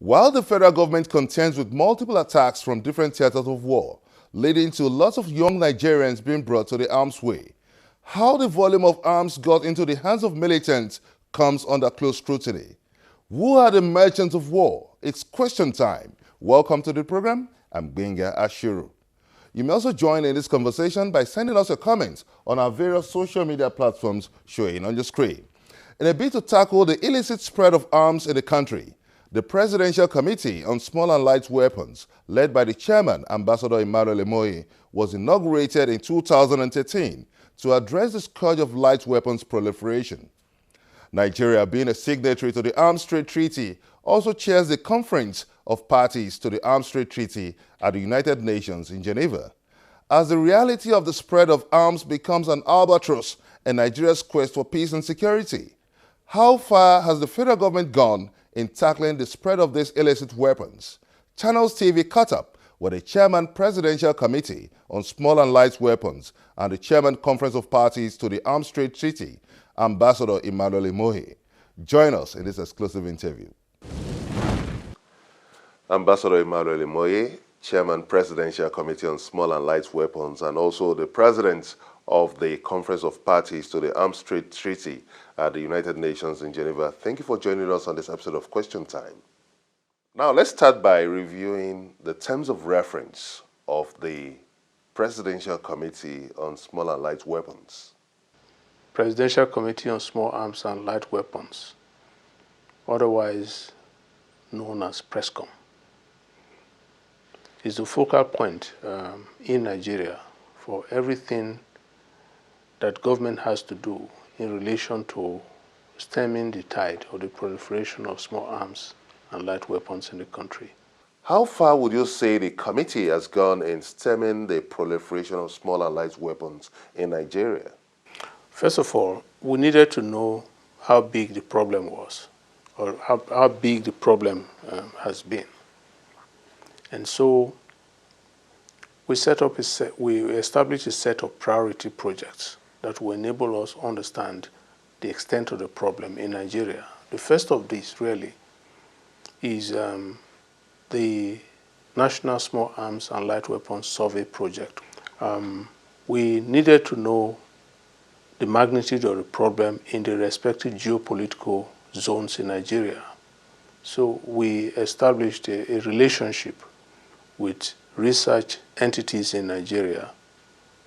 While the federal government contends with multiple attacks from different theaters of war, leading to lots of young Nigerians being brought to the arms way, how the volume of arms got into the hands of militants comes under close scrutiny. Who are the merchants of war? It's question time. Welcome to the program. I'm Benga Ashuru. You may also join in this conversation by sending us your comments on our various social media platforms showing on your screen. In a bid to tackle the illicit spread of arms in the country, the Presidential Committee on Small and Light Weapons, led by the chairman, Ambassador Imohe, was inaugurated in 2013 to address the scourge of light weapons proliferation. Nigeria, being a signatory to the Arms Trade Treaty, also chairs the Conference of Parties to the Arms Trade Treaty at the United Nations in Geneva. As the reality of the spread of arms becomes an albatross in Nigeria's quest for peace and security, how far has the federal government gone in tackling the spread of these illicit weapons? Channels TV caught up with the Chairman Presidential Committee on Small and Light Weapons and the Chairman Conference of Parties to the Arms Trade Treaty, Ambassador Imohe. Join us in this exclusive interview. Ambassador Imohe, Chairman Presidential Committee on Small and Light Weapons and also the President of the Conference of Parties to the Arms Trade Treaty at the United Nations in Geneva. Thank you for joining us on this episode of Question Time. Now, let's start by reviewing the terms of reference of the Presidential Committee on Small and Light Weapons. Presidential Committee on Small Arms and Light Weapons, otherwise known as PRESCOM, is the focal point in Nigeria for everything that government has to do in relation to stemming the tide of the proliferation of small arms and light weapons in the country. How far would you say the committee has gone in stemming the proliferation of small and light weapons in Nigeria? First of all, we needed to know how big the problem was, or how big the problem has been. And so we established a set of priority projects that will enable us to understand the extent of the problem in Nigeria. The first of these really is the National Small Arms and Light Weapons Survey Project. We needed to know the magnitude of the problem in the respective geopolitical zones in Nigeria. So we established a relationship with research entities in Nigeria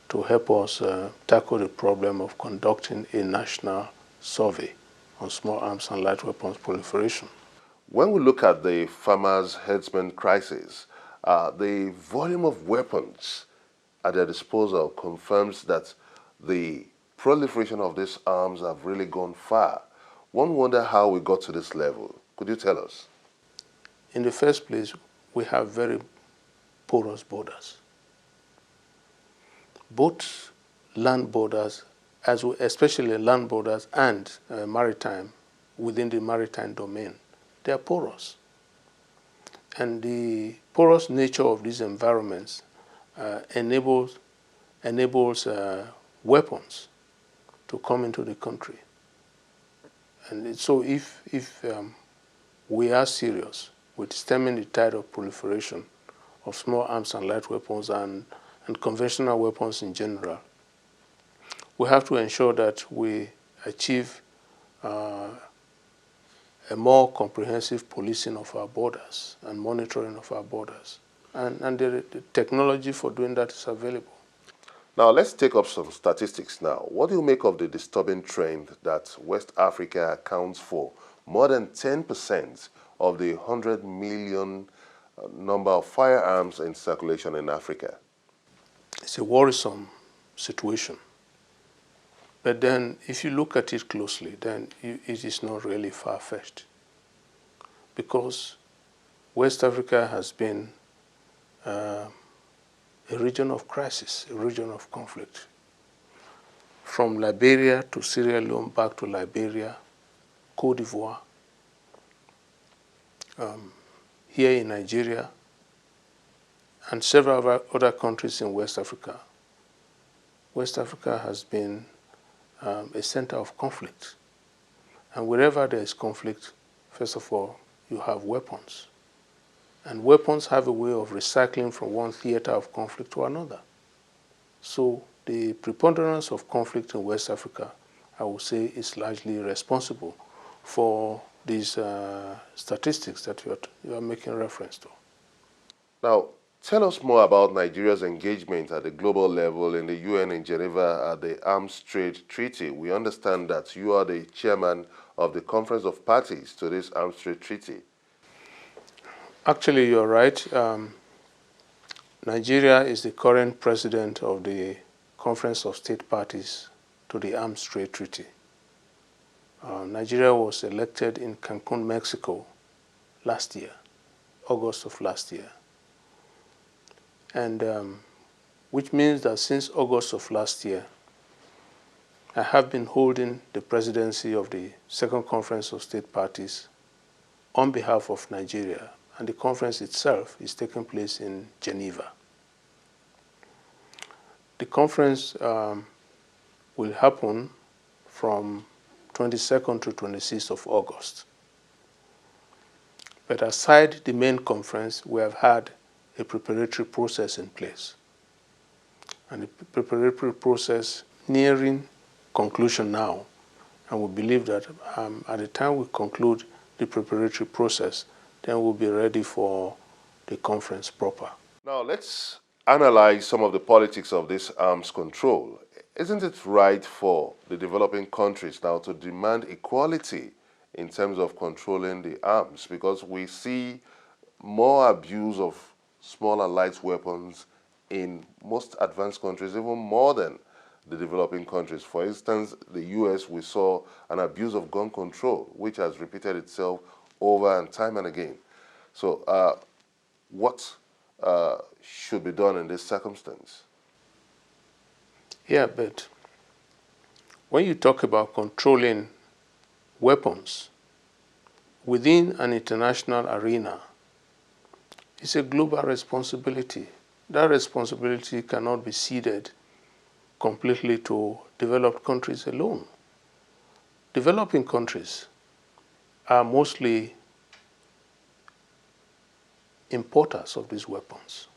to help us tackle the problem of conducting a national survey on small arms and light weapons proliferation. When we look at the farmers' herdsmen crisis, the volume of weapons at their disposal confirms that the proliferation of these arms have really gone far. One wonder how we got to this level. Could you tell us? In the first place, we have very porous borders. Both land borders, especially land borders and maritime, within the maritime domain, they are porous. And the porous nature of these environments enables weapons to come into the country. And so if we are serious with stemming the tide of proliferation of small arms and light weapons and conventional weapons in general, we have to ensure that we achieve a more comprehensive policing of our borders and monitoring of our borders. And the technology for doing that is available. Now, let's take up some statistics now. What do you make of the disturbing trend that West Africa accounts for more than 10% of the 100 million number of firearms in circulation in Africa? It's a worrisome situation. But then, if you look at it closely, then it is not really far-fetched. Because West Africa has been a region of crisis, a region of conflict. From Liberia to Sierra Leone, back to Liberia, Cote d'Ivoire, here in Nigeria, and several other countries in West Africa. West Africa has been a center of conflict. And wherever there is conflict, first of all, you have weapons. And weapons have a way of recycling from one theater of conflict to another. So the preponderance of conflict in West Africa, I would say, is largely responsible for these statistics that you are making reference to. Now, tell us more about Nigeria's engagement at the global level in the UN in Geneva at the Arms Trade Treaty. We understand that you are the chairman of the Conference of Parties to this Arms Trade Treaty. Actually, you're right. Nigeria is the current president of the Conference of State Parties to the Arms Trade Treaty. Nigeria was elected in Cancun, Mexico last year, August of last year. And which means that since August of last year, I have been holding the presidency of the Second Conference of State Parties on behalf of Nigeria, and the conference itself is taking place in Geneva. The conference will happen from 22nd to 26th of August. But aside the main conference, we have had a preparatory process in place. And the preparatory process nearing conclusion now. And we believe that at the time we conclude the preparatory process, then we'll be ready for the conference proper. Now, let's analyze some of the politics of this arms control. Isn't it right for the developing countries now to demand equality in terms of controlling the arms? Because we see more abuse of small and light weapons in most advanced countries, even more than the developing countries. For instance, the US, we saw an abuse of gun control, which has repeated itself over and time and again. So what should be done in this circumstance? Yeah, but when you talk about controlling weapons within an international arena, it's a global responsibility. That responsibility cannot be ceded completely to developed countries alone. Developing countries are mostly importers of these weapons,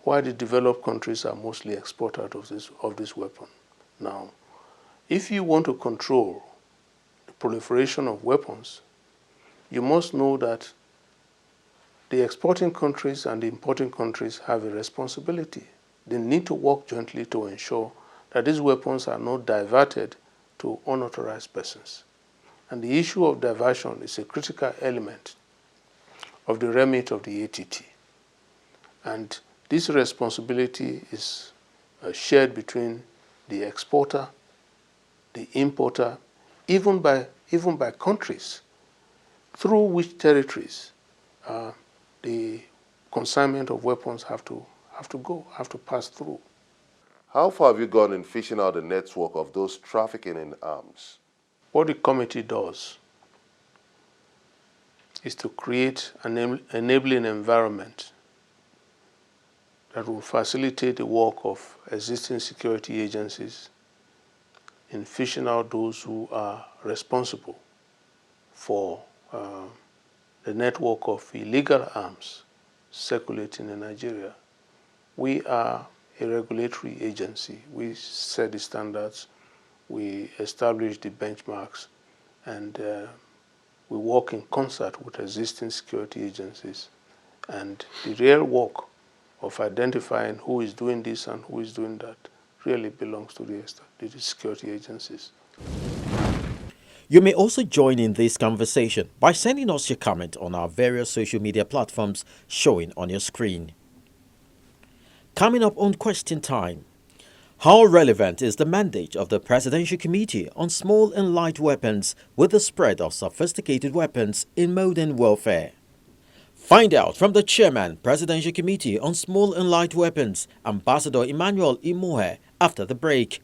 while the developed countries are mostly exporters of this weapon. Now, if you want to control the proliferation of weapons, you must know that the exporting countries and the importing countries have a responsibility. They need to work jointly to ensure that these weapons are not diverted to unauthorized persons. And the issue of diversion is a critical element of the remit of the ATT. And this responsibility is shared between the exporter, the importer, even by countries through which territories the consignment of weapons have to pass through. How far have you gone in fishing out the network of those trafficking in arms? What the committee does is to create an enabling environment that will facilitate the work of existing security agencies in fishing out those who are responsible for the network of illegal arms circulating in Nigeria. We are a regulatory agency. We set the standards, we establish the benchmarks, and we work in concert with existing security agencies. And the real work of identifying who is doing this and who is doing that really belongs to the security agencies. You may also join in this conversation by sending us your comment on our various social media platforms showing on your screen. Coming up on Question Time, how relevant is the mandate of the Presidential Committee on Small and Light Weapons with the spread of sophisticated weapons in modern warfare? Find out from the Chairman, Presidential Committee on Small and Light Weapons, Ambassador Emmanuel Imohe, after the break.